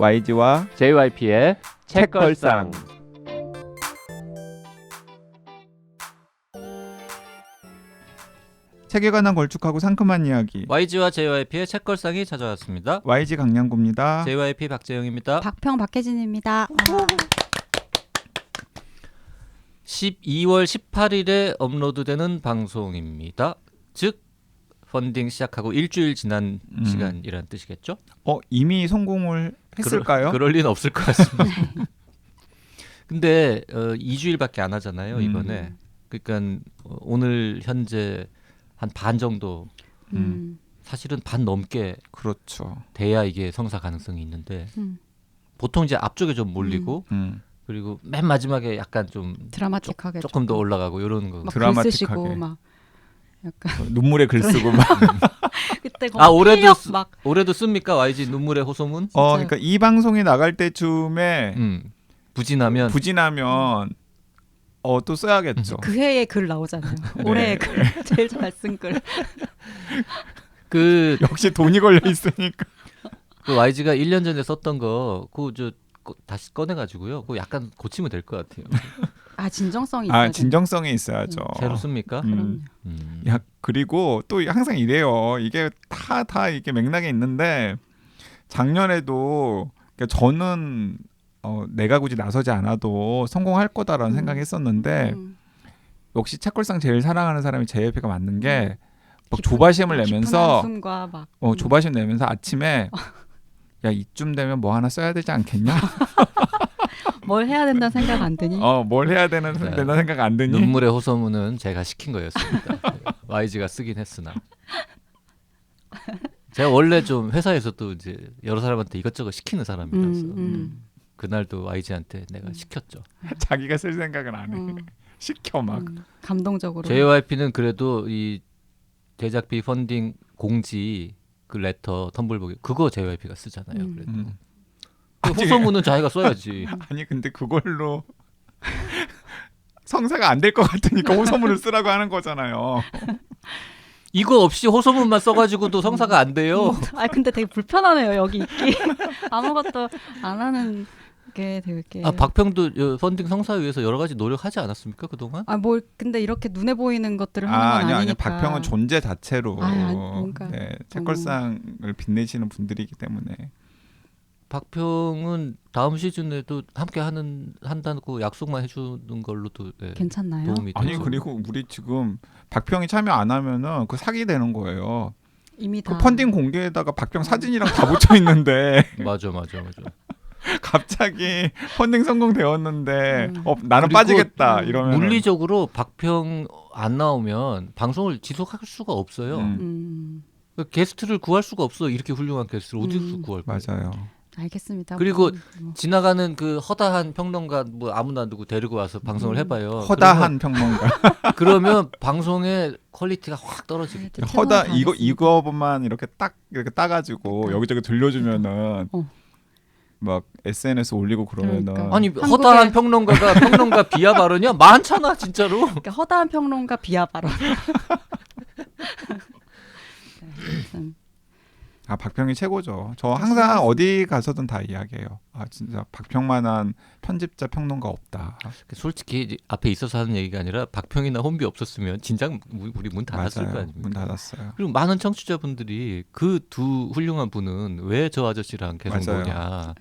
YG와 JYP의 책걸상. 책에 관한 걸쭉하고 상큼한 이야기. YG와 JYP의 책걸상이 찾아왔습니다. YG 강량구입니다. JYP 박재영입니다. 박평 박혜진입니다. 12월 18일에 업로드되는 방송입니다. 즉 펀딩 시작하고 일주일 지난 시간이란 뜻이겠죠? 이미 성공을 했을까요? 그럴 리는 없을 것 같습니다. 근데 2주일밖에 안 하잖아요, 이번에. 그러니까 오늘 현재 한 반 정도, 사실은 반 넘게 그렇죠. 돼야 이게 성사 가능성이 있는데 보통 이제 앞쪽에 좀 몰리고 그리고 맨 마지막에 약간 좀 드라마틱하게 조금 더 올라가고 이런 거. 막 드라마틱하게. 글 쓰시고 막 약간 눈물에 글 쓰고 막. 그때 올해도 씁니까? YG 눈물의 호소문? 그러니까 이 방송이 나갈 때쯤에 부진하면 또 써야겠죠. 그 해에 글 나오잖아요. 올해의 글 제일 잘 쓴 글. 역시 돈이 걸려 있으니까. 그 YG가 1년 전에 썼던 거 그거 다시 꺼내가지고요. 그거 약간 고치면 될 것 같아요. 진정성이 있어요. 진정성이 있어야죠. 새로 씁니까? 그럼요. 야, 그리고 또 항상 이래요. 이게 다 이게 맥락이 있는데 작년에도 그러니까 저는 내가 굳이 나서지 않아도 성공할 거다라는 생각했었는데 역시 책걸상 제일 사랑하는 사람이 JYP가 맞는 게 막 조바심을 내면서 조바심 내면서 아침에 야 이쯤 되면 뭐 하나 써야 되지 않겠냐? 뭘 해야 된다는 생각 안 드니? 뭘 해야 되는 생각 안 드니? 눈물의 호소문은 제가 시킨 거였습니다. YG가 쓰긴 했으나 제가 원래 좀 회사에서도 이제 여러 사람한테 이것저것 시키는 사람이라서 그날도 YG한테 내가 시켰죠. 자기가 쓸 생각은 안 해. 시켜 막. 감동적으로. JYP는 그래도 이 제작비 펀딩 공지 그 레터 텀블벅이 그거 JYP가 쓰잖아요. 그래도 호소문은 자기가 써야지. 아니 근데 그걸로 성사가 안 될 것 같으니까 호소문을 쓰라고 하는 거잖아요. 이거 없이 호소문만 써가지고도 성사가 안 돼요. 근데 되게 불편하네요 여기 있기. 아무것도 안 하는 게 되게. 박평도 펀딩 성사를 위해서 여러 가지 노력하지 않았습니까 그동안? 근데 이렇게 눈에 보이는 것들을 하는 건 아니요. 아니니까. 박평은 존재 자체로 뭔가 책걸상을 빛내시는 분들이기 때문에. 박평은 다음 시즌에도 함께 한다고 약속만 해주는 걸로도 괜찮나요? 도움이 되죠. 아니 그리고 우리 지금 박평이 참여 안 하면은 그 사기 되는 거예요. 이미 다. 그 펀딩 공개에다가 박평 사진이랑 다 붙여 있는데 맞아. 갑자기 펀딩 성공되었는데 나는 빠지겠다 이러면 물리적으로 박평 안 나오면 방송을 지속할 수가 없어요. 게스트를 구할 수가 없어. 이렇게 훌륭한 게스트를 어디서 구할 거예요? 맞아요. 알겠습니다. 그리고 지나가는 그 허다한 평론가 뭐 아무나 누구 데리고 와서 방송을 해봐요. 허다한 평론가. 그러면 방송의 퀄리티가 확 떨어지겠죠. 이거만 이렇게 따가지고 여기저기 들려주면은 막 SNS 올리고 그러면은 그러니까. 아니 허다한 평론가가 평론가 비하 발언이야? 많잖아 진짜로. 그러니까 허다한 평론가 비하 발언. 박평이 최고죠. 저 항상 어디 가서든 다 이야기해요. 진짜 박평만한 편집자 평론가 없다. 솔직히 앞에 있어서 하는 얘기가 아니라 박평이나 혼비 없었으면 진작 우리 문 닫았을 거 아닙니까? 문 닫았어요. 그리고 많은 청취자분들이 그 두 훌륭한 분은 왜 저 아저씨랑 계속 보냐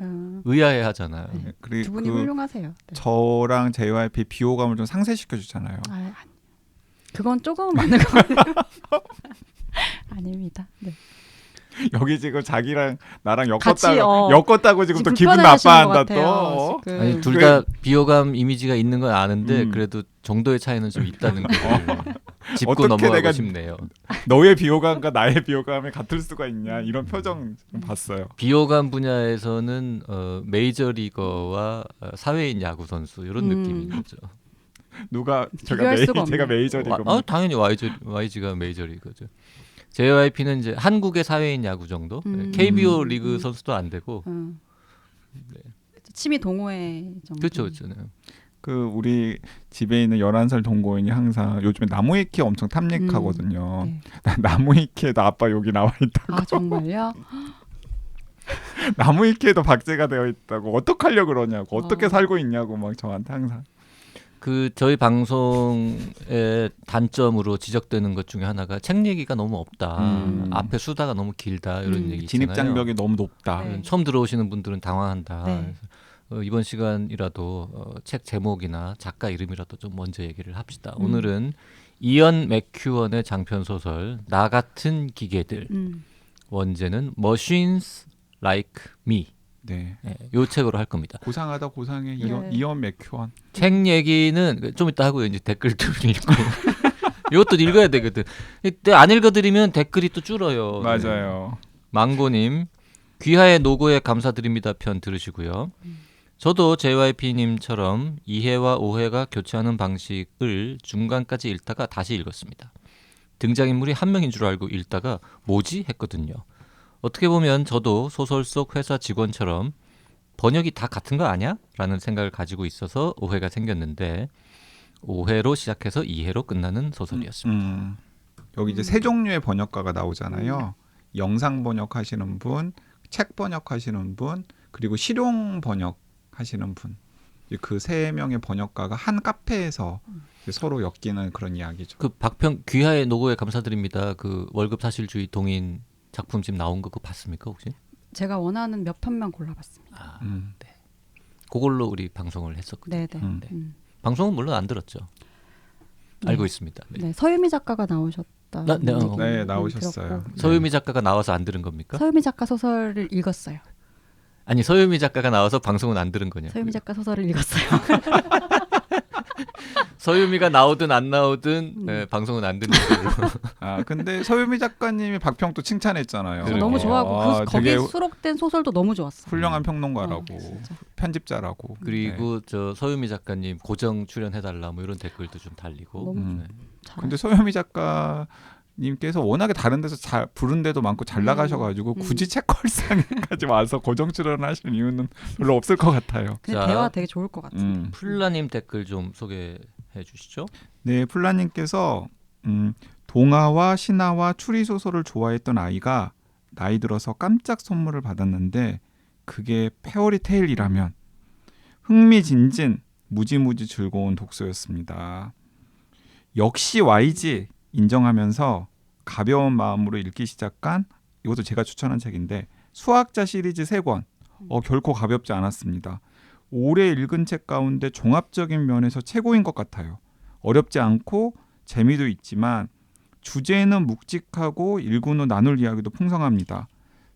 의아해하잖아요. 그리고 두 분이 훌륭하세요. 네. 저랑 JYP 비호감을 좀 상쇄시켜 주잖아요. 그건 조금 맞는 것 같아요. 아닙니다. 네. 여기 지금 자기랑 나랑 같이, 엮었다고 지금 또 기분 나빠한다 또. 아니 둘 다 비호감 이미지가 있는 건 아는데 그래도 정도의 차이는 좀 있다는 거 짚고 넘어가고 내가 싶네요. 너의 비호감과 나의 비호감이 같을 수가 있냐 이런 표정 좀 봤어요. 비호감 분야에서는 메이저리거와 사회인 야구 선수 이런 느낌인 거죠. 누가 제가 메이저리거? 당연히 YG가 메이저리거죠. JYP는 이제 한국의 사회인 야구 정도. KBO 리그 선수도 안 되고. 네. 취미 동호회 정도. 그렇죠. 네. 우리 집에 있는 11살 동거인이 항상 요즘에 나무위키 엄청 탐닉하거든요. 네. 나무위키에도 아빠 여기 나와 있다고. 정말요? 나무위키에도 박제가 되어 있다고 어떡하려 그러냐고 어떻게 어. 살고 있냐고 막 저한테 항상. 그 저희 방송의 단점으로 지적되는 것 중에 하나가 책 얘기가 너무 없다. 앞에 수다가 너무 길다 이런 얘기 진입 있잖아요. 장벽이 너무 높다. 네. 처음 들어오시는 분들은 당황한다. 네. 그래서, 이번 시간이라도 책 제목이나 작가 이름이라도 좀 먼저 얘기를 합시다. 오늘은 이언 맥큐언의 장편 소설 나 같은 기계들. 원제는 Machines Like Me. 네. 네, 요 책으로 할 겁니다. 고상하다 고상해 네. 이언 맥큐언. 책 얘기는 좀 이따 하고요. 이제 댓글들 읽고 이것도 읽어야 되거든. 이때 안 읽어드리면 댓글이 또 줄어요. 맞아요. 망고님 귀하의 노고에 감사드립니다 편 들으시고요. 저도 JYP님처럼 이해와 오해가 교차하는 방식을 중간까지 읽다가 다시 읽었습니다. 등장인물이 한 명인 줄 알고 읽다가 뭐지? 했거든요. 어떻게 보면 저도 소설 속 회사 직원처럼 번역이 다 같은 거 아니야? 라는 생각을 가지고 있어서 오해가 생겼는데 오해로 시작해서 이해로 끝나는 소설이었습니다. 여기 이제 세 종류의 번역가가 나오잖아요. 영상 번역하시는 분, 책 번역하시는 분, 그리고 실용 번역하시는 분. 그 세 명의 번역가가 한 카페에서 서로 엮이는 그런 이야기죠. 그 박평 귀하의 노고에 감사드립니다. 그 월급 사실주의 동인 작품집 나온 거 그거 봤습니까 혹시? 제가 원하는 몇 편만 골라봤습니다. 아, 네. 그걸로 우리 방송을 했었거든요. 네네. 네. 방송은 물론 안 들었죠. 네. 알고 있습니다. 네. 네, 서유미 작가가 나오셨다. 네, 나오셨어요. 서유미 작가가 나와서 안 들은 겁니까? 서유미 작가 소설을 읽었어요. 아니 서유미 작가가 나와서 방송은 안 들은 거냐? 서유미 작가 소설을 읽었어요. 서유미가 나오든 안 나오든 네, 방송은 안 듣는 걸로. 아 근데 서유미 작가님이 박평 또 칭찬했잖아요. 그러게요. 너무 좋아하고 아, 거기 되게 수록된 소설도 너무 좋았어요. 훌륭한 평론가라고 진짜. 편집자라고. 그리고 저 서유미 작가님 고정 출연해달라 뭐 이런 댓글도 좀 달리고. 너무 네. 근데 서유미 작가님께서 워낙에 다른 데서 잘 부른 데도 많고 잘 나가셔가지고 굳이 책걸상까지 와서 고정 출연하실 이유는 별로 없을 것 같아요. 근데 자. 대화 되게 좋을 것 같아요. 플라님 댓글 좀 소개해 주시죠. 네, 플라님께서 동화와 신화와 추리 소설을 좋아했던 아이가 나이 들어서 깜짝 선물을 받았는데 그게 페어리테일이라면 흥미진진 무지무지 즐거운 독서였습니다. 역시 YG 인정하면서 가벼운 마음으로 읽기 시작한 이것도 제가 추천한 책인데 수학자 시리즈 3권 결코 가볍지 않았습니다. 올해 읽은 책 가운데 종합적인 면에서 최고인 것 같아요. 어렵지 않고 재미도 있지만 주제는 묵직하고 읽은 후 나눌 이야기도 풍성합니다.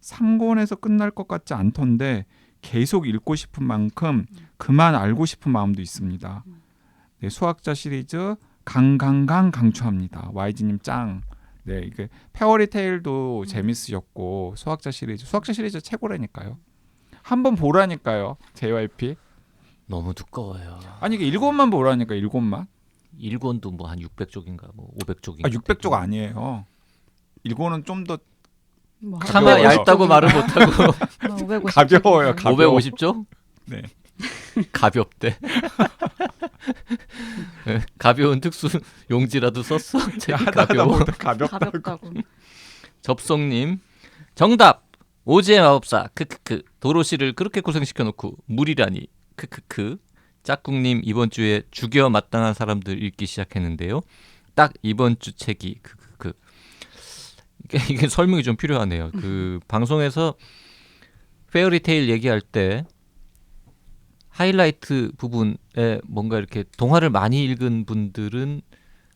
3권에서 끝날 것 같지 않던데 계속 읽고 싶은 만큼 그만 알고 싶은 마음도 있습니다. 네, 수학자 시리즈 강추합니다. YG님 짱. 네, 이게 페어리테일도 재밌으셨고 수학자 시리즈 최고라니까요. 한번 보라니까요. JYP. 너무 두꺼워요. 아니 이게 7권만 보라니까 7권만. 1권도 뭐 한 600쪽인가 뭐 500쪽인가. 아 600쪽 아니에요. 1권은 좀 더 뭐 차마 가벼워요. 얇다고 말을 못하고 550 가벼워요. 가벼워. 550쪽? 네. 가볍대. 네, 가벼운 특수 용지라도 썼어? 책이 하다 가벼워. 보다 가볍다고. 가볍다고. 접속님 정답 오즈의 마법사 크크크 도로시를 그렇게 고생시켜놓고 물이라니 크크크. 짝꿍님 이번 주에 죽여 마땅한 사람들 읽기 시작했는데요. 딱 이번 주 책이 크크크. 이게 설명이 좀 필요하네요. 그 방송에서 페어리테일 얘기할 때 하이라이트 부분에 뭔가 이렇게 동화를 많이 읽은 분들은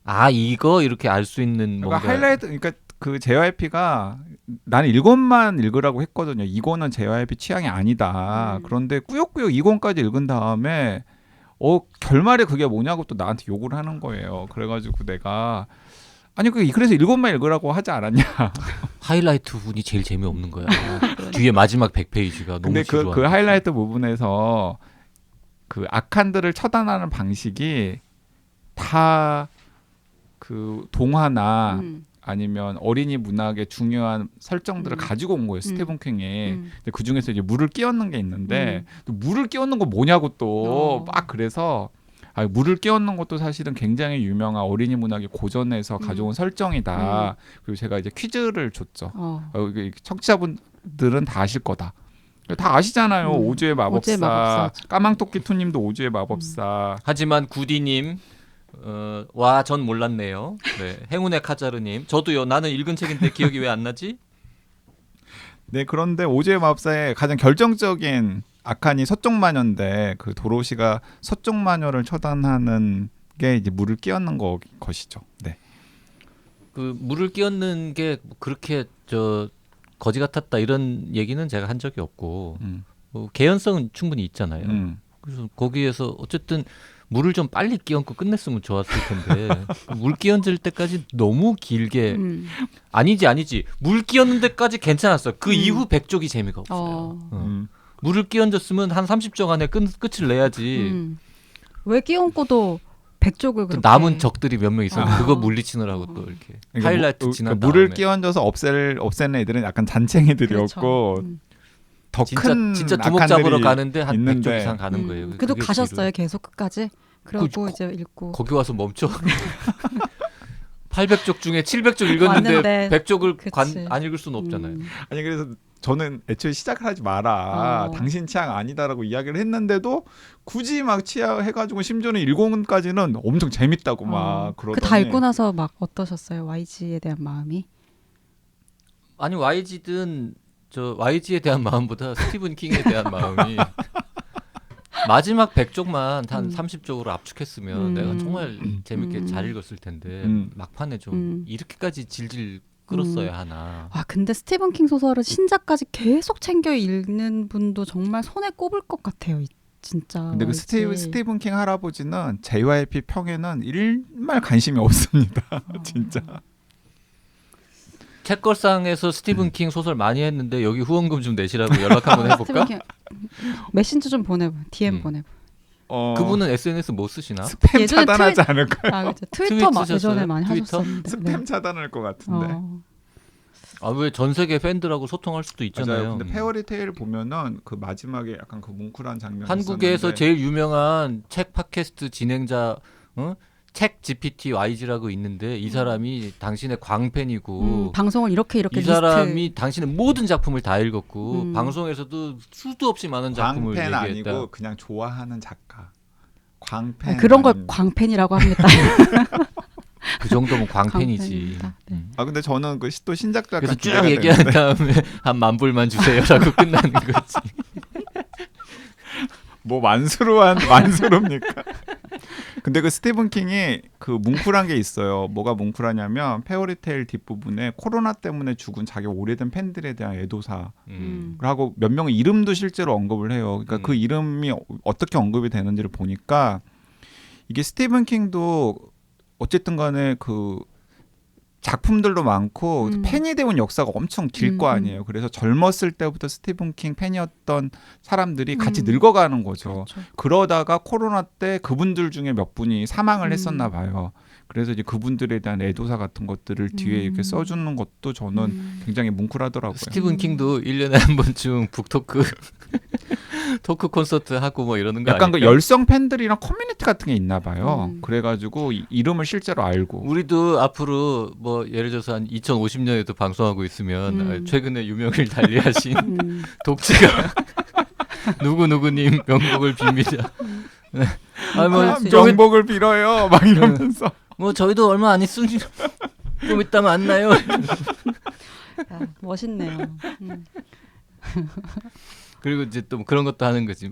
아 이거 이렇게 알 수 있는 뭔가 그러니까 하이라이트 그러니까 그 JYP가 나는 1권만 읽으라고 했거든요. 2권은 JYP 취향이 아니다. 그런데 꾸역꾸역 2권까지 읽은 다음에 결말에 그게 뭐냐고 또 나한테 욕을 하는 거예요. 그래가지고 내가 아니 그래서 1권만 읽으라고 하지 않았냐. 하이라이트 부분이 제일 재미없는 거야. 뒤에 마지막 100페이지가 너무 근데 지루한 그 하이라이트 부분에서 그 악한들을 처단하는 방식이 다 그 동화나 아니면 어린이 문학의 중요한 설정들을 가지고 온 거예요. 스테븐 킹이. 근데 그 중에서 이제 물을 끼얹는 게 있는데 또 물을 끼얹는 거 뭐냐고 또 막 그래서 물을 끼얹는 것도 사실은 굉장히 유명한 어린이 문학의 고전에서 가져온 설정이다. 그리고 제가 이제 퀴즈를 줬죠. 청취자분들은 다 아실 거다. 다 아시잖아요. 오즈의 오즈의 마법사, 마법사. 까망토끼 투님도 오즈의 마법사. 하지만 구디님 와 전 몰랐네요. 네. 행운의 카자르님 저도요. 나는 읽은 책인데 기억이 왜 안 나지? 네, 그런데 오즈의 마법사의 가장 결정적인 아칸이 서쪽 마녀인데 그 도로시가 서쪽 마녀를 처단하는 게 이제 물을 끼얹는 것이죠. 네. 그 물을 끼얹는 게 그렇게 저 거지 같았다 이런 얘기는 제가 한 적이 없고 개연성은 충분히 있잖아요. 그래서 거기에서 어쨌든 물을 좀 빨리 끼얹고 끝냈으면 좋았을 텐데 물 끼얹을 때까지 너무 길게 아니지 물 끼얹는 데까지 괜찮았어. 그 이후 백족이 재미가 없어요. 물을 끼얹었으면 한 30쪽 안에 끝을 내야지. 왜 끼얹고도 백족을 그 그렇게 남은 적들이 몇 명 있었는데 아. 그거 물리치느라고 또 이렇게 그러니까 하이라이트 지난 물을 다음에. 끼얹어서 없애는 애들은 약간 잔챙이들이었고 그렇죠. 더 큰 진짜 두목 잡으러 아칸들이 가는데 한 있는데 100쪽 이상 가는 거예요. 그래도 그게 가셨어요 계속 끝까지. 그러고 그- 이제 읽고 거기 와서 멈춰. 800쪽 중에 700쪽 읽었는데 왔는데, 100쪽을 그치. 안 읽을 수는 없잖아요. 아니 그래서 저는 애초에 시작을 하지 마라. 어. 당신 취향 아니다라고 이야기를 했는데도 굳이 막 취향해가지고 심지어는 1권까지는 엄청 재밌다고 막 그러더니 그다 읽고 나서 막 어떠셨어요? YG에 대한 마음이? 아니 YG든 저 YG에 대한 마음보다 스티븐 킹에 대한 마음이 마지막 100쪽만 한 30쪽으로 압축했으면 내가 정말 재밌게 잘 읽었을 텐데 막판에 좀 이렇게까지 질질 끌었어야 하나. 아 근데 스티븐 킹 소설을 신작까지 계속 챙겨 읽는 분도 정말 손에 꼽을 것 같아요. 진짜. 근데 그 YG. 스티븐 킹 할아버지는 JYP 평에는 일말 관심이 없습니다. 진짜. 책걸상에서 스티븐 킹 소설 많이 했는데 여기 후원금 좀 내시라고 연락 한번 해볼까? 스티븐 킹 메신저 좀 보내보. DM 보내보. 그분은 SNS 못 쓰시나? 스팸 예전에 차단하지 않을까요? 아 그죠. 트위터 트윗 쓰셨어요? 예전에 많이 트위터? 하셨었는데. 스팸 차단할 것 같은데. 아 왜 전 세계 팬들하고 소통할 수도 있잖아요. 맞아요. 근데 페어리테일 보면은 그 마지막에 약간 그 뭉클한 장면이 한국에서 있었는데 제일 유명한 책 팟캐스트 진행자 책 GPT YG라고 있는데 이 사람이 당신의 광팬이고 방송을 이렇게 이 리스트. 사람이 당신의 모든 작품을 다 읽었고 음. 방송에서도 수도 없이 많은 작품을 광팬 얘기했다. 아니고 그냥 좋아하는 작가. 광팬. 아니, 그런 걸 아닌- 광팬이라고 합니다. 그 정도면 광팬이지. 광팬입니다. 네. 근데 저는 그 또 신작 작가 그래서 기대가 쭉 얘기한 되는데 다음에 한 10,000불만 주세요라고 끝나는 거지. 뭐 만수르입니까? 근데 그 스티븐 킹이 그 뭉클한 게 있어요. 뭐가 뭉클하냐면 페어리테일 뒷부분에 코로나 때문에 죽은 자기 오래된 팬들에 대한 애도사 하고 몇 명의 이름도 실제로 언급을 해요. 그러니까 그 이름이 어떻게 언급이 되는지를 보니까 이게 스티븐 킹도 어쨌든 간에 그 작품들도 많고 팬이 되온 역사가 엄청 길 거 아니에요. 그래서 젊었을 때부터 스티븐 킹 팬이었던 사람들이 같이 늙어가는 거죠. 그렇죠. 그러다가 코로나 때 그분들 중에 몇 분이 사망을 했었나 봐요. 그래서 이제 그분들에 대한 애도사 같은 것들을 뒤에 이렇게 써주는 것도 저는 굉장히 뭉클하더라고요. 스티븐 킹도 1년에 한 번쯤 북토크 토크 콘서트 하고 뭐 이러는 거 약간 그 아닐까? 열성 팬들이랑 커뮤니티 같은 게 있나 봐요. 그래가지고 이름을 실제로 알고. 우리도 앞으로 뭐 예를 들어서 한 2050년에도 방송하고 있으면 최근에 유명을 달리하신 독지가 누구누구님 명복을 빕니다. 네. 명복을 빌어요. 막 이러면서. 뭐 저희도 얼마 안 있으니 좀 이따 만나요. 야, 멋있네요. 그리고 이제 또 그런 것도 하는 거지.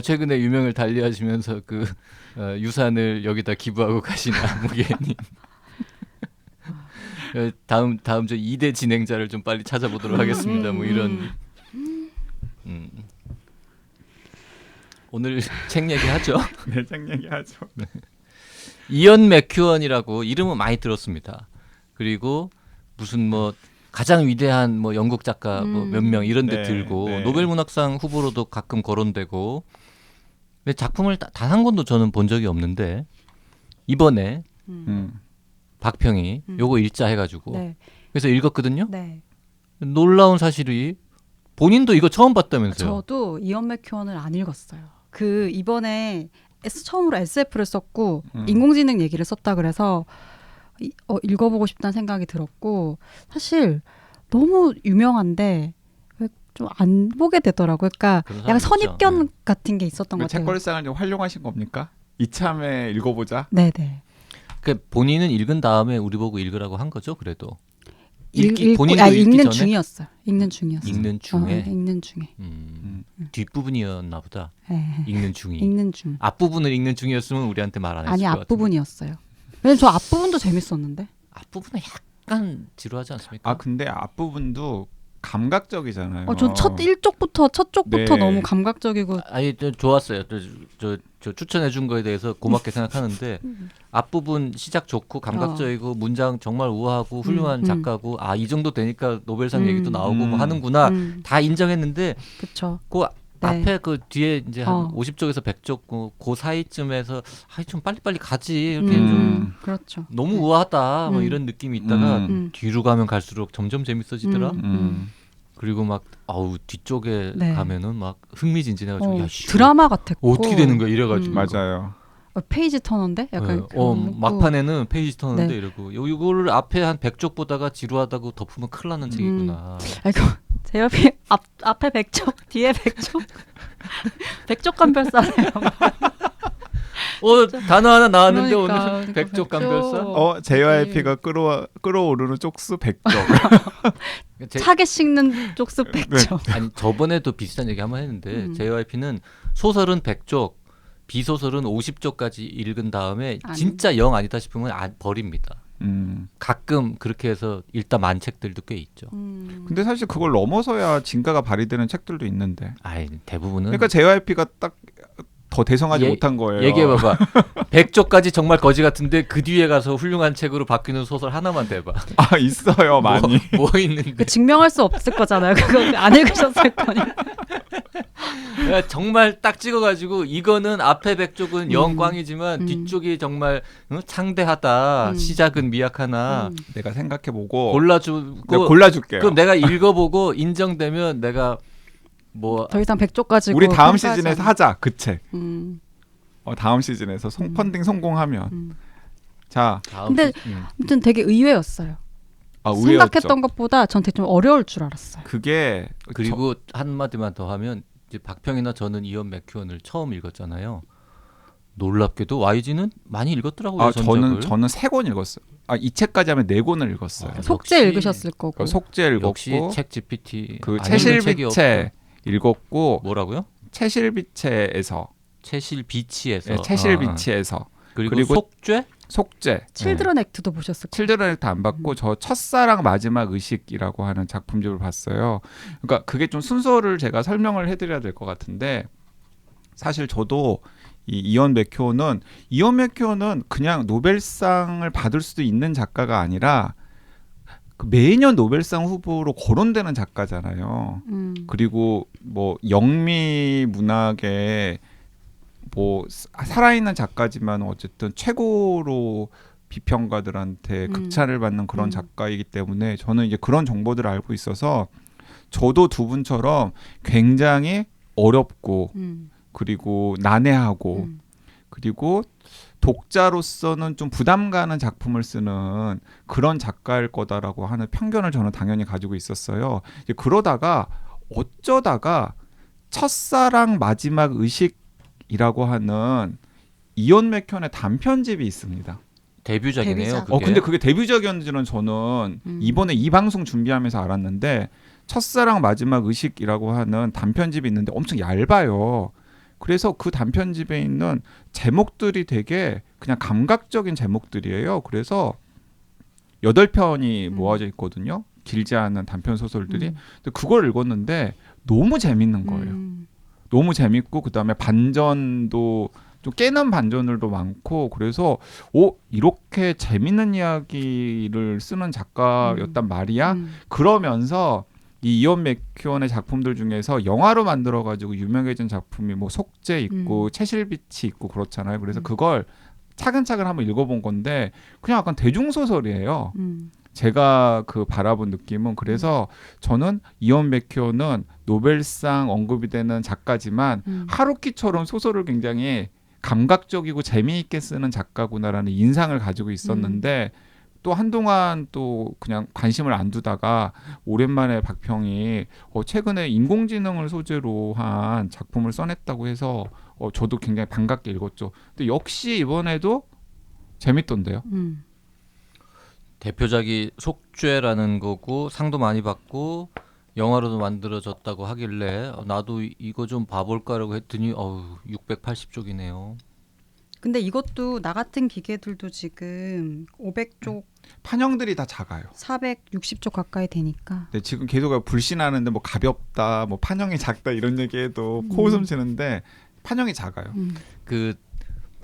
최근에 유명을 달리하시면서 그 유산을 여기다 기부하고 가신 아무개님. 다음 저 2대 진행자를 좀 빨리 찾아보도록 하겠습니다. 뭐 이런. 오늘 책 얘기하죠. 네, 책 얘기하죠. 이언 맥큐언이라고 이름은 많이 들었습니다. 그리고 무슨 뭐 가장 위대한 뭐 영국 작가 뭐 몇 명 이런 데 네, 들고 네. 노벨 문학상 후보로도 가끔 거론되고. 근데 작품을 단 한 권도 저는 본 적이 없는데 이번에 박평이 요거 읽자 해가지고 네. 그래서 읽었거든요. 네. 놀라운 사실이 본인도 이거 처음 봤다면서요. 저도 이언 맥큐언을 안 읽었어요. 그 이번에 처음으로 SF를 썼고 인공지능 얘기를 썼다 그래서 읽어보고 싶다는 생각이 들었고 사실 너무 유명한데 왜 좀 안 보게 되더라고요. 그러니까 그런 약간 사람 있죠. 선입견 네. 같은 게 있었던 것 같아요. 책걸상을 좀 활용하신 겁니까? 이참에 읽어보자. 네네. 그 본인은 읽은 다음에 우리 보고 읽으라고 한 거죠. 그래도 읽고, 본인도 읽기 읽는 전에 중이었어요. 읽는 중이었어요. 읽는 중에 읽는 중에. 뒷부분이었나 보다. 네. 읽는 중이. 읽는 중. 앞부분을 읽는 중이었으면 우리한테 말 안 했을 아니 것 같은데. 앞부분이었어요. 왜냐면 저 앞부분도 재밌었는데. 앞부분은 약간 지루하지 않습니까? 아 근데 앞부분도 감각적이잖아요. 전 첫 쪽부터 네. 너무 감각적이고. 아니 좋았어요. 저 추천해 준 거에 대해서 고맙게 생각하는데 앞부분 시작 좋고 감각적이고 문장 정말 우아하고 훌륭한 작가고 아 이 정도 되니까 노벨상 얘기도 나오고 뭐 하는구나 다 인정했는데 그쵸. 그 네. 앞에 그 뒤에 이제 한 50쪽에서 100쪽 그 사이쯤에서 좀 빨리빨리 가지 이렇게 좀 그렇죠. 너무 우아하다 뭐 음. 이런 느낌이 있다가 음. 뒤로 가면 갈수록 점점 재밌어지더라. 그리고 막 아우 뒤쪽에 네. 가면은 막 흥미진진해가지고 야, 씨, 드라마 같았고. 어떻게 되는 거야 이래가지고 맞아요. 페이지 터너인데 약간 막판에는 페이지 터는데 네. 이러고 이거를 앞에 한 100쪽 보다가 지루하다고 덮으면 큰일 나는 책이구나. 아이고 제 옆에 앞에 100쪽 뒤에 100쪽 100쪽 감별사네요. 단어 하나 나왔는데 그러니까, 오늘 100쪽 감별사. JYP가 끌어오르는 쪽수 100쪽. 차게 씹는 쪽수 100쪽. 아니 저번에도 비슷한 얘기 한번 했는데 JYP는 소설은 100쪽, 비소설은 50쪽까지 읽은 다음에 진짜 영 아니다 싶으면 버립니다. 가끔 그렇게 해서 읽다 만 책들도 꽤 있죠. 근데 사실 그걸 넘어서야 진가가 발휘되는 책들도 있는데. 아이 대부분은. 그러니까 JYP가 딱 더 대성하지 못한 거예요. 얘기해봐봐. 100쪽까지 정말 거지 같은데 그 뒤에 가서 훌륭한 책으로 바뀌는 소설 하나만 대봐. 아 있어요 많이. 뭐 있는데. 증명할 수 없을 거잖아요. 그거 안 읽으셨을 거니. 정말 딱 찍어가지고 이거는 앞에 100쪽은 영광이지만 뒤쪽이 정말 창대하다. 시작은 미약하나. 내가 생각해보고 골라줄게요. 그럼 내가 읽어보고 인정되면 내가 뭐 더 이상 100쪽 가지고 우리 다음 시즌에서 하자 그 책. 다음 시즌에서 펀딩 성공하면. 자. 근데 아무튼 되게 의외였어요. 생각했던 것보다 전 되게 좀 어려울 줄 알았어요. 그게 그리고 한마디만 더 하면 이제 박평이나 저는 이언 맥큐언을 처음 읽었잖아요. 놀랍게도 YG는 많이 읽었더라고요. 저는 3권 읽었어요. 이 책까지 하면 4권을 읽었어요. 속죄 읽으셨을 거고. 속죄 읽었고. 역시 책 GPT. 그 채실비체 읽었고. 뭐라고요? 채실비체에서. 채실비치에서. 네, 채실비치에서. 그리고 속죄. 칠드런 액트도 보셨을 거예요. 칠드런 액트 안 봤고 저 첫사랑 마지막 의식이라고 하는 작품집을 봤어요. 그러니까 그게 좀 순서를 제가 설명을 해드려야 될 것 같은데 사실 저도 이언 맥큐언은 그냥 노벨상을 받을 수도 있는 작가가 아니라 매년 노벨상 후보로 거론되는 작가잖아요. 그리고 뭐 영미 문학의 뭐 살아있는 작가지만 어쨌든 최고로 비평가들한테 극찬을 받는 그런 작가이기 때문에 저는 이제 그런 정보들을 알고 있어서 저도 두 분처럼 굉장히 어렵고 그리고 난해하고 그리고 독자로서는 좀 부담 가는 작품을 쓰는 그런 작가일 거다라고 하는 편견을 저는 당연히 가지고 있었어요. 이제 그러다가 어쩌다가 첫사랑 마지막 의식이라고 하는 이언 맥큐언의 단편집이 있습니다. 데뷔작이네요. 그게. 근데 그게 데뷔작이었는지는 저는 이번에 이 방송 준비하면서 알았는데 첫사랑 마지막 의식이라고 하는 단편집이 있는데 엄청 얇아요. 그래서 그 단편집에 있는 제목들이 되게 그냥 감각적인 제목들이에요. 그래서 8편이 모아져 있거든요. 길지 않은 단편 소설들이. 근데 그걸 읽었는데 너무 재밌는 거예요. 너무 재밌고 그다음에 반전도 좀 깨는 반전들도 많고 그래서 이렇게 재밌는 이야기를 쓰는 작가였단 말이야. 그러면서 이 이언 맥큐언의 작품들 중에서 영화로 만들어가지고 유명해진 작품이 뭐 속죄 있고 채실비치 있고 그렇잖아요. 그래서 그걸 차근차근 한번 읽어본 건데 그냥 약간 대중소설이에요. 제가 그 바라본 느낌은 그래서 저는 이언 맥큐언은 노벨상 언급이 되는 작가지만 하루키처럼 소설을 굉장히 감각적이고 재미있게 쓰는 작가구나라는 인상을 가지고 있었는데 또 한동안 또 그냥 관심을 안 두다가 오랜만에 박평이 최근에 인공지능을 소재로 한 작품을 써냈다고 해서 저도 굉장히 반갑게 읽었죠. 근데 역시 이번에도 재밌던데요. 대표작이 속죄라는 거고 상도 많이 받고 영화로도 만들어졌다고 하길래 나도 이거 좀 봐볼까라고 했더니 680쪽이네요. 근데 이것도 나 같은 기계들도 지금 500쪽, 판형들이 다 작아요. 460쪽 가까이 되니까. 네, 지금 계속 불신하는데 뭐 가볍다, 뭐 판형이 작다 이런 얘기해도 코웃음 치는데 판형이 작아요. 그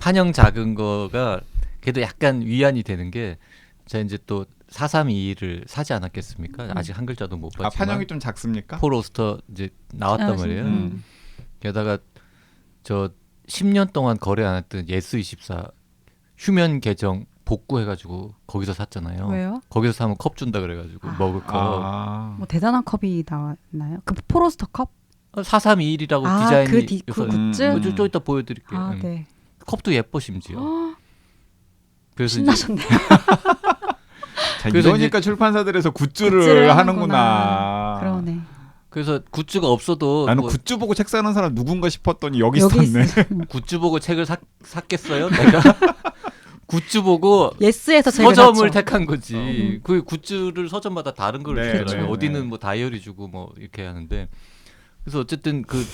판형 작은 거가 그래도 약간 위안이 되는 게 제가 이제 또 4321을 사지 않았겠습니까? 아직 한 글자도 못 봤지만 판형이 좀 작습니까? 폴 오스터 이제 나왔단 말이에요. 게다가 저 10년 동안 거래 안 했던 예스24 휴면 계정 복구해가지고 거기서 샀잖아요. 왜요? 거기서 사면 컵 준다 그래가지고 먹을 거. 뭐 대단한 컵이 나왔나요? 그 포로스터 컵? 4321이라고 디자인이 그 굿즈? 좀 이따 보여드릴게요. 아, 네. 컵도 예뻐 심지어. 그래서 신나셨네. 자, 그래서 이러니까 출판사들에서 굿즈를 하는구나. 그러네. 그래서 굿즈가 없어도 나는 뭐 굿즈 보고 책 사는 사람 누군가 싶었더니 여기 여기 있었네. 굿즈 보고 책을 샀겠어요? 내가 굿즈 보고 예스에서 제일 서점을 샀죠. 택한 거지. 그 굿즈를 서점마다 다른 걸 네, 주더라고요. 네, 어디는 네. 뭐 다이어리 주고 뭐 이렇게 하는데 그래서 어쨌든 그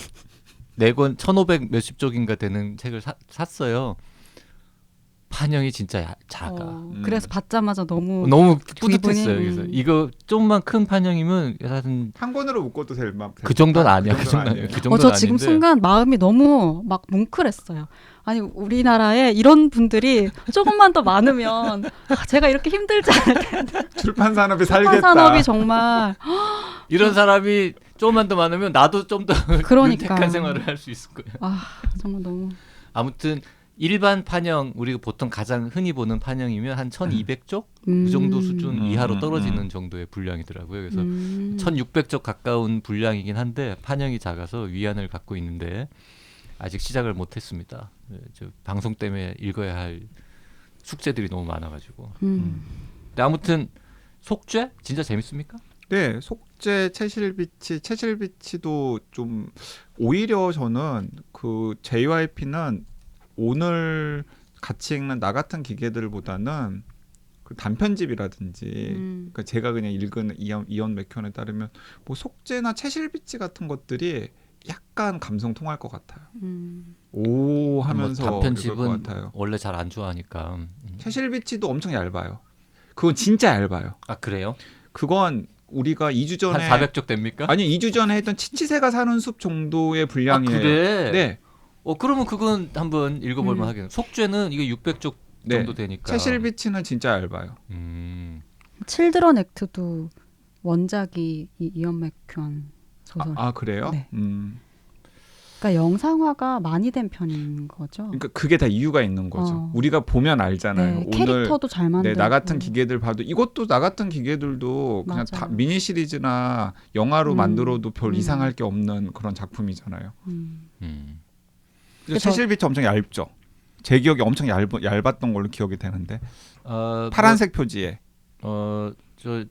4권 1,500 몇십 쪽인가 되는 책을 샀어요. 판형이 진짜 작아. 그래서 받자마자 너무 뿌듯했어요. 그래서 이거 좀만 큰 판형이면 한 한 권으로 묶어도 될 만. 그 정도는 아니야. 그 정도는 아니에요. 그 정도는 저 지금 아닌데. 순간 마음이 너무 막 뭉클했어요. 아니 우리나라에 이런 분들이 조금만 더 많으면 제가 이렇게 힘들지 않을 텐데. 출판 산업이 출판 살겠다. 산업이 정말 이런 사람이 조금만 더 많으면 나도 좀 더 그러니까. 윤택한 생활을 할 수 있을 거예요. 정말 너무. 아무튼 일반 판형 우리가 보통 가장 흔히 보는 판형이면 한 1,200쪽 그 정도 수준 이하로 떨어지는 정도의 분량이더라고요. 그래서 1,600쪽 가까운 분량이긴 한데 판형이 작아서 위안을 갖고 있는데 아직 시작을 못했습니다. 저 방송 때문에 읽어야 할 숙제들이 너무 많아가지고. 근데 아무튼 속죄 진짜 재밌습니까? 네, 속죄 채실비치도 좀 오히려 저는 그 JYP는 오늘 같이 읽는 나 같은 기계들보다는 그 단편집이라든지 그러니까 제가 그냥 읽은 이언 맥현에 따르면 뭐 속죄나 채실비치 같은 것들이 약간 감성 통할 것 같아요. 오 하면서 뭐 단편집은 읽을 것 같아요. 원래 잘 안 좋아하니까. 채실비치도 엄청 얇아요. 그건 진짜 얇아요. 아 그래요? 그건 우리가 2주 전에 한 400쪽 됩니까? 아니 2주 전에 했던 치치새가 사는 숲 정도의 분량이에요. 아 그래? 네. 그러면 그건 한번 읽어볼만 하겠네요. 속죄는 이게 600쪽 네. 정도 되니까. 채실비치는 진짜 얇아요. 칠드런 액트도 원작이 이언 맥큐언 소설. 아 그래요? 네. 그러니까 영상화가 많이 된 편인 거죠. 그러니까 그게 다 이유가 있는 거죠. 우리가 보면 알잖아요. 네, 오늘 캐릭터도 잘 만들고. 나 같은 기계들 봐도 이것도 나 같은 기계들도 그냥 다 맞아요. 미니 시리즈나 영화로 만들어도 별 이상할 게 없는 그런 작품이잖아요. 채실비치 엄청 얇죠. 제 기억에 엄청 얇았던 걸로 기억이 되는데 파란색 표지에. 저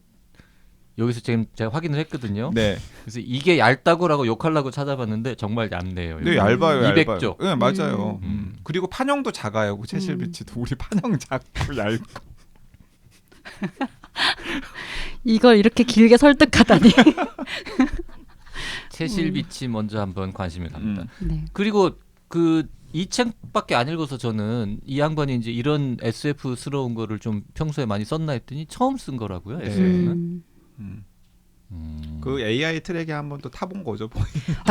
여기서 지금 제가 확인을 했거든요. 네. 그래서 이게 얇다고라고 욕하려고 찾아봤는데 정말 얇네요. 네, 얇아요. 200쪽. 네, 맞아요. 그리고 판형도 작아요. 그 채실비치도 우리 판형 작고 얇고. 이걸 이렇게 길게 설득하다니. 채실비치 먼저 한번 관심이 갑니다. 네. 그리고 이 책밖에 안 읽어서 저는 이 양반이 이제 이런 SF스러운 거를 좀 평소에 많이 썼나 했더니 처음 쓴 거라고요. SF는. 그 AI 트랙에 한번 또 타본 거죠.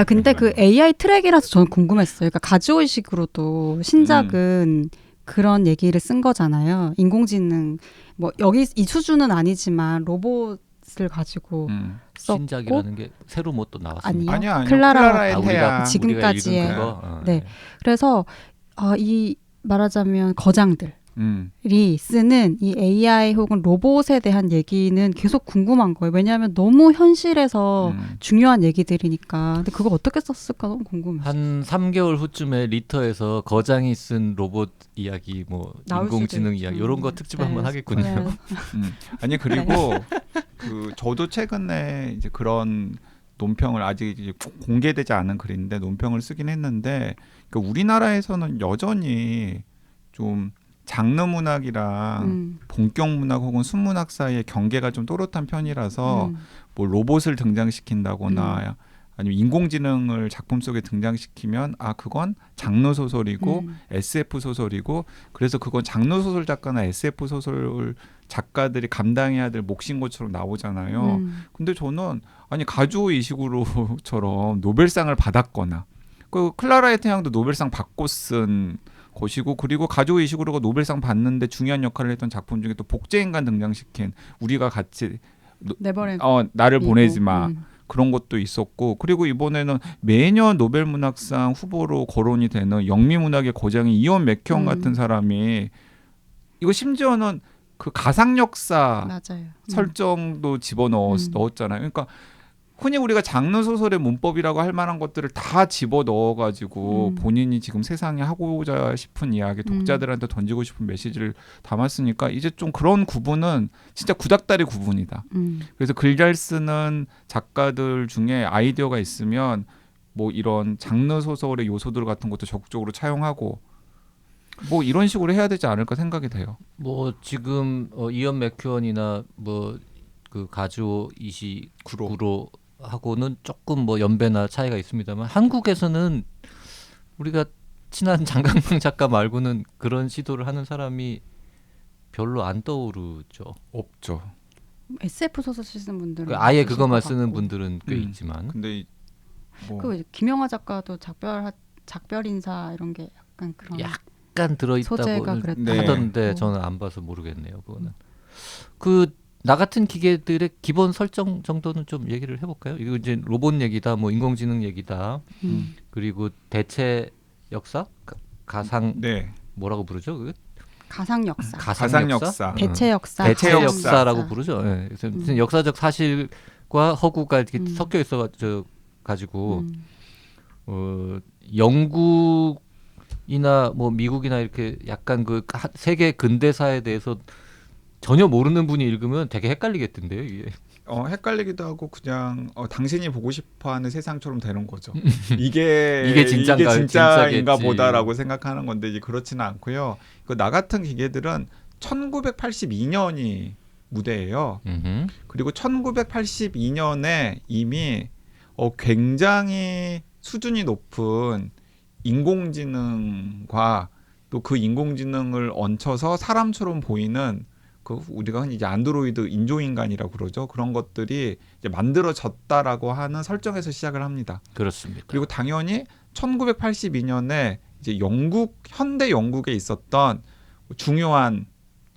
근데 그 AI 트랙이라서 저는 궁금했어요. 그러니까 가즈오이식으로도 신작은 그런 얘기를 쓴 거잖아요. 인공지능 뭐 여기 이 수준은 아니지만 로봇을 가지고 썼고 신작이라는 게 새로 뭐 또 나왔습니다. 아니요. 클라라의 태양. 지금까지의 우리가 읽은 그거? 네. 그래서 이 말하자면 거장들 쓰는 이 AI 혹은 로봇에 대한 얘기는 계속 궁금한 거예요. 왜냐하면 너무 현실에서 중요한 얘기들이니까. 근데 그거 어떻게 썼을까 너무 궁금해요. 한 3개월 후쯤에 리터에서 거장이 쓴 로봇 이야기, 뭐 나올 인공지능 수도 이야기 있죠. 이런 거 특집 네. 한번 하겠군요. 네. 아니 그리고 그 저도 최근에 이제 그런 논평을 아직 이제 공개되지 않은 글인데 논평을 쓰긴 했는데 그 우리나라에서는 여전히 좀 장르 문학이랑 본격 문학 혹은 순문학 사이의 경계가 좀 또렷한 편이라서 뭐 로봇을 등장시킨다거나 아니면 인공지능을 작품 속에 등장시키면 아 그건 장르 소설이고 SF 소설이고 그래서 그건 장르 소설 작가나 SF 소설 작가들이 감당해야 될 몫인 것처럼 나오잖아요. 근데 저는 아니 가주오 이시구로처럼 노벨상을 받았거나 그 클라라의 태양도 노벨상 받고 쓴 것이고 그리고 가주오 이시구로가 노벨상 받는데 중요한 역할을 했던 작품 중에 또 복제인간 등장시킨 우리가 같이 네버랜드 나를 보내지 마 그런 것도 있었고 그리고 이번에는 매년 노벨문학상 후보로 거론이 되는 영미문학의 거장이 이언 맥케온 같은 사람이 이거 심지어는 그 가상역사 맞아요. 설정도 집어넣었잖아요. 그러니까 흔히 우리가 장르 소설의 문법이라고 할 만한 것들을 다 집어넣어가지고 본인이 지금 세상에 하고자 싶은 이야기, 독자들한테 던지고 싶은 메시지를 담았으니까 이제 좀 그런 구분은 진짜 구닥다리 구분이다. 그래서 글 잘 쓰는 작가들 중에 아이디어가 있으면 뭐 이런 장르 소설의 요소들 같은 것도 적극적으로 차용하고 뭐 이런 식으로 해야 되지 않을까 생각이 돼요. 뭐 지금 이언 맥큐언이나 뭐 그 가주오 이시구로 하고는 조금 뭐 연배나 차이가 있습니다만 한국에서는 우리가 친한 장강명 작가 말고는 그런 시도를 하는 사람이 별로 안 떠오르죠. 없죠. SF 소설 쓰시는 분들은 아예 있으실 그것만 것 쓰는 같고. 분들은 꽤 있지만 근데 뭐 그 김영하 작가도 작별 인사 이런 게 약간 그런 약간 들어있다고 소재가 그랬다. 네. 하던데 저는 안 봐서 모르겠네요. 그거는 그 나 같은 기계들의 기본 설정 정도는 좀 얘기를 해볼까요? 이거 이제 로봇 얘기다, 뭐 인공지능 얘기다, 그리고 대체 역사, 가상 네. 뭐라고 부르죠? 그게? 가상 역사, 가상 역사. 대체 역사, 대체 대체 역사. 역사라고 부르죠. 예. 그래서 무슨 역사적 사실과 허구가 이렇게 섞여 있어 가지고 영국이나 뭐 미국이나 이렇게 약간 그 세계 근대사에 대해서 전혀 모르는 분이 읽으면 되게 헷갈리겠던데요, 이게. 헷갈리기도 하고 그냥 당신이 보고 싶어하는 세상처럼 되는 거죠. 이게 진짜인가, 진짜인가 진짜겠지. 보다라고 생각하는 건데 이제 그렇지는 않고요. 나 같은 기계들은 1982년이 무대예요. 그리고 1982년에 이미 굉장히 수준이 높은 인공지능과 또 그 인공지능을 얹혀서 사람처럼 보이는 그 우리가 흔히 이제 안드로이드 인조인간이라고 그러죠. 그런 것들이 이제 만들어졌다라고 하는 설정에서 시작을 합니다. 그렇습니다. 그리고 당연히 1982년에 이제 현대 영국에 있었던 중요한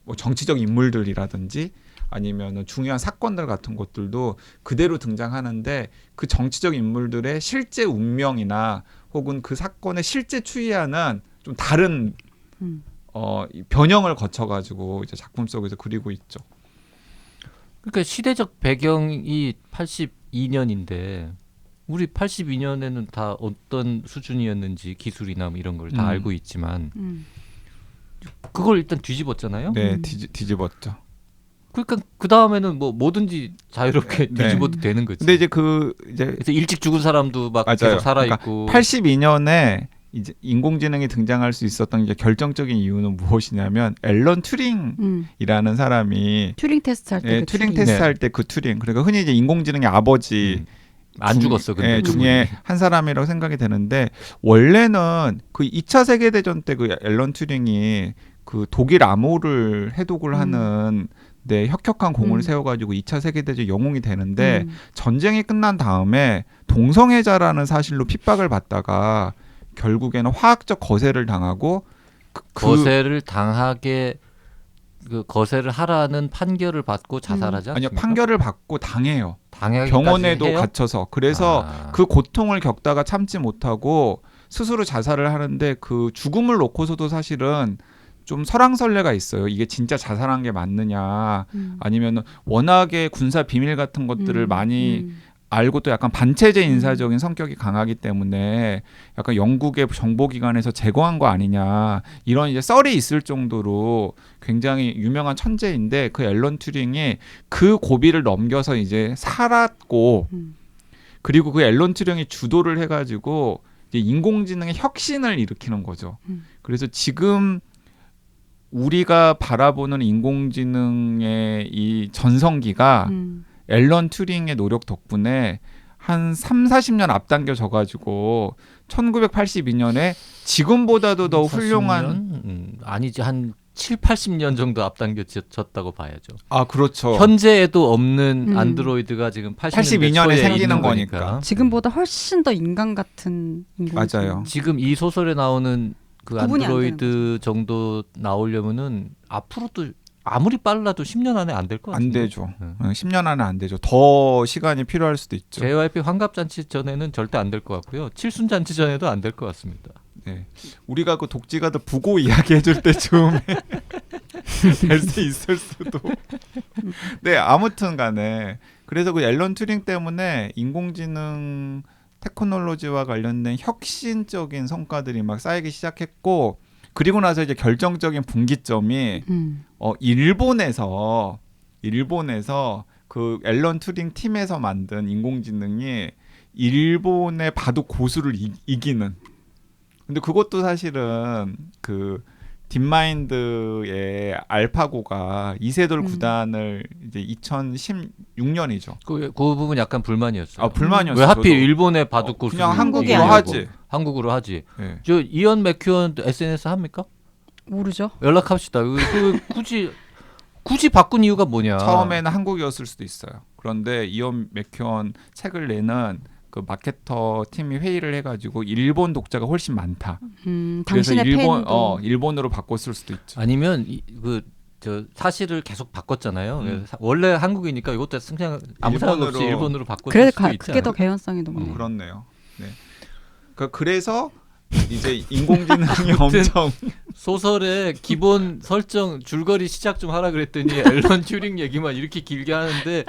뭐 정치적 인물들이라든지 아니면 중요한 사건들 같은 것들도 그대로 등장하는데 그 정치적 인물들의 실제 운명이나 혹은 그 사건의 실제 추이와는 좀 다른 변형을 거쳐가지고 이제 작품 속에서 그리고 있죠. 그러니까 시대적 배경이 82년인데 우리 82년에는 다 어떤 수준이었는지 기술이나 뭐 이런 걸 다 알고 있지만 그걸 일단 뒤집었잖아요. 네, 뒤집었죠. 그러니까 그 다음에는 뭐 뭐든지 자유롭게 네. 뒤집어도 되는 거지. 근데 이제 그래서 일찍 죽은 사람도 막 맞아요. 계속 살아 있고. 82년에 이제 인공지능이 등장할 수 있었던 이제 결정적인 이유는 무엇이냐면 앨런 튜링이라는 사람이 튜링 테스트 할 때 그 튜링 테스트 네. 할 때 그 튜링 그러니까 흔히 이제 인공지능의 아버지 안 죽었어. 근데 중에 한 사람이라고 생각이 되는데 원래는 그 2차 세계 대전 때 그 앨런 튜링이 그 독일 암호를 해독을 하는 데 혁혁한 공을 세워가지고 2차 세계 대전 영웅이 되는데 전쟁이 끝난 다음에 동성애자라는 사실로 핍박을 받다가 결국에는 화학적 거세를 당하고 거세를 당하게 그 거세를 하라는 판결을 받고 자살하지 않습니까? 아니요 판결을 받고 당해요. 당하기까지 병원에도 해요? 갇혀서 그래서 그 고통을 겪다가 참지 못하고 스스로 자살을 하는데 그 죽음을 놓고서도 사실은 좀 설왕설래가 있어요. 이게 진짜 자살한 게 맞느냐, 음. 아니면 워낙에 군사 비밀 같은 것들을 많이 음. 알고 또 약간 반체제 인사적인 성격이 강하기 때문에 약간 영국의 정보기관에서 제거한 거 아니냐, 이런 이제 썰이 있을 정도로 굉장히 유명한 천재인데, 그 앨런 튜링이 그 고비를 넘겨서 이제 살았고, 음. 그리고 그 앨런 튜링이 주도를 해가지고 이제 인공지능의 혁신을 일으키는 거죠. 그래서 지금 우리가 바라보는 인공지능의 이 전성기가 앨런 튜링의 노력 덕분에 한 3, 40년 앞당겨져 가지고 1982년에 지금보다도 더 훌륭한 아니지 한 7, 80년 정도 앞당겨졌다고 봐야죠. 아 그렇죠. 현재에도 없는 음. 안드로이드가 지금 82년에 생기는 있는 거니까. 지금보다 훨씬 더 인간 같은 인공지능. 맞아요. 지금 이 소설에 나오는 그 구분이 안 되는 안드로이드 정도 나오려면은 앞으로도 아무리 빨라도 10년 안에 안 될 것 안 같은데. 되죠. 10년 안에 안 되죠. 더 시간이 필요할 수도 있죠. JYP 환갑잔치 전에는 절대 안 될 것 같고요. 칠순잔치 전에도 안 될 것 같습니다. 네. 우리가 그 독지가들 부고 이야기해줄 때쯤에 될 수 있을 수도. 네, 아무튼간에 그래서 그 앨런 튜링 때문에 인공지능 테크놀로지와 관련된 혁신적인 성과들이 막 쌓이기 시작했고, 그리고 나서 이제 결정적인 분기점이 일본에서 그 앨런 튜링 팀에서 만든 인공지능이 일본의 바둑 고수를 이기는. 근데 그것도 사실은 그 딥마인드의 알파고가 이세돌 구단을 이제 2016년이죠. 그 부분 약간 불만이었어요. 아 불만이었어요. 왜 하필 저도. 일본의 바둑 고수 그냥 한국이 한국으로 아니고. 하지. 한국으로 하지. 네. 저 이언 맥큐언 SNS 합니까? 모르죠. 연락합시다. 굳이 바꾼 이유가 뭐냐? 처음에는 한국이었을 수도 있어요. 그런데 이언 맥큐언 책을 내는 그 마케터 팀이 회의를 해가지고 일본 독자가 훨씬 많다. 그래서 당신의 팬도. 일본으로 바꿨을 수도 있죠. 아니면 저 사실을 계속 바꿨잖아요. 그래서 원래 한국이니까 이것도 그냥 아무 생각 없이 일본으로 바꿨을 그래 수도 있잖아요. 그게 더 개연성이 높네요. 그렇네요. 네. 그래서 이제 인공지능이 엄청 소설의 기본 설정 줄거리 시작 좀 하라 그랬더니 앨런 튜링 얘기만 이렇게 길게 하는데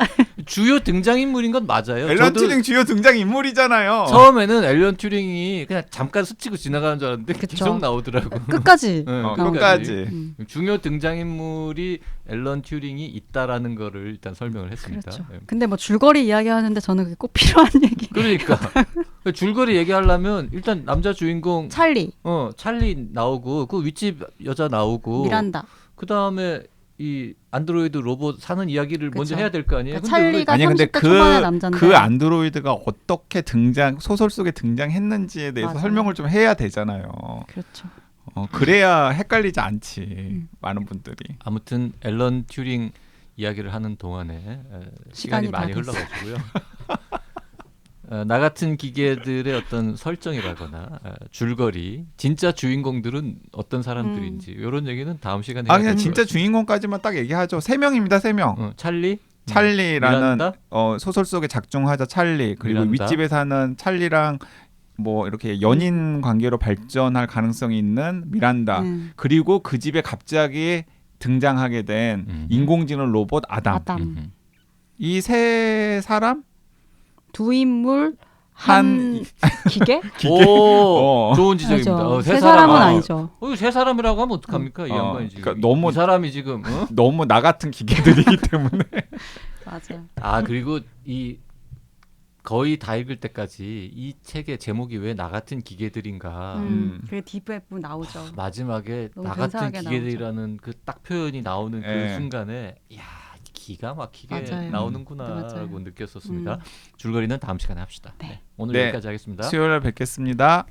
주요 등장인물인 건 맞아요. 앨런 튜링 주요 등장 인물이잖아요. 처음에는 앨런 튜링이 그냥 잠깐 스치고 지나가는 줄 알았는데 그쵸. 계속 나오더라고. 끝까지. 네, 끝까지. 중요 등장인물이 앨런 튜링이 있다라는 거를 일단 설명을 했습니다. 그렇죠. 네. 근데 뭐 줄거리 이야기하는데 저는 그게 꼭 필요한 얘기. 그러니까 줄거리 얘기하려면 일단 남자 주인공 찰리, 찰리 나오고 그 윗집 여자 나오고 미란다. 그 다음에 이 안드로이드 로봇 사는 이야기를 그쵸. 먼저 해야 될 거 아니에요? 그러니까 근데 왜- 찰리가 아니 근데 30대 초반의 남자인데. 그 안드로이드가 어떻게 소설 속에 등장했는지에 대해서 맞아요. 설명을 좀 해야 되잖아요. 그렇죠. 그래야 헷갈리지 않지 많은 분들이. 아무튼 앨런 튜링 이야기를 하는 동안에 시간이 시간이 다 많이 됐어요. 흘러가지고요. 나 같은 기계들의 어떤 설정이라거나 줄거리, 진짜 주인공들은 어떤 사람들인지 이런 얘기는 다음 시간에 해야 그냥 될것 진짜 같습니다. 주인공까지만 딱 얘기하죠. 3명입니다. 3명. 찰리, 찰리라는 미란다? 소설 속의 작중하자 찰리, 그리고 미란다? 윗집에 사는 찰리랑 뭐 이렇게 연인 관계로 발전할 가능성이 있는 미란다, 그리고 그 집에 갑자기 등장하게 된 인공지능 로봇 아담. 음. 이 세 사람 두 인물 한 기계? 오, 좋은 지적입니다. 아니죠. 세 세 사람은 사람. 아니죠. 이거 세 사람이라고 하면 어떡합니까? 이 양반이 지금. 그러니까 너무- 이 사람이 지금 너무 나 같은 기계들이기 때문에. 맞아요. 그리고 이 거의 다 읽을 때까지 이 책의 제목이 왜 나 같은 기계들인가. 그게 뒷부분 나오죠. 마지막에 너무 나 같은 근사하게 기계들이라는 그 딱 표현이 나오는 그 예. 순간에 야 기가 막히게 맞아요. 나오는구나라고 맞아요. 느꼈었습니다. 줄거리는 다음 시간에 합시다. 네. 오늘 네. 여기까지 하겠습니다. 수요일에 뵙겠습니다.